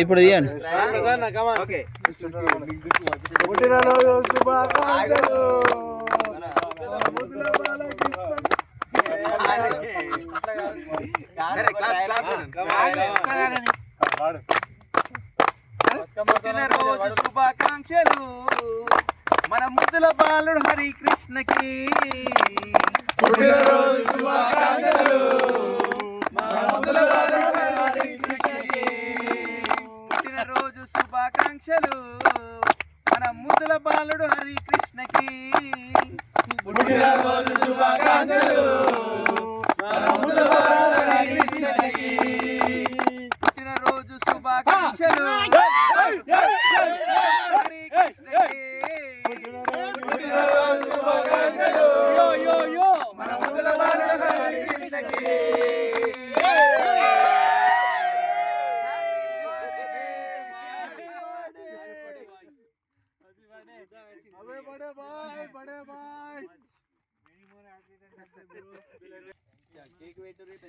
ఇప్పుడు తీయండి. పుట్టినరోజు శుభాకాంక్షలు. పుట్టినరోజు శుభాకాంక్షలు మన ముద్దుల బాలుడు హరికృష్ణకి. పుట్టినరోజు శుభాకాంక్షలు పుట్టినరోజు శుభాకాంక్షలు మన ముద్దుల బాలుడు హరికృష్ణకి. పుట్టినరోజు శుభాకాంక్షలు మన ముద్దుల బాలుడు హరికృష్ణకి. పుట్టినరోజు శుభాకాంక్షలు హరికృష్ణకి. పుట్టినరోజు శుభాకాంక్షలు మన ముద్దుల బాలుడు హరికృష్ణకి. बड़े भाई बड़े भाई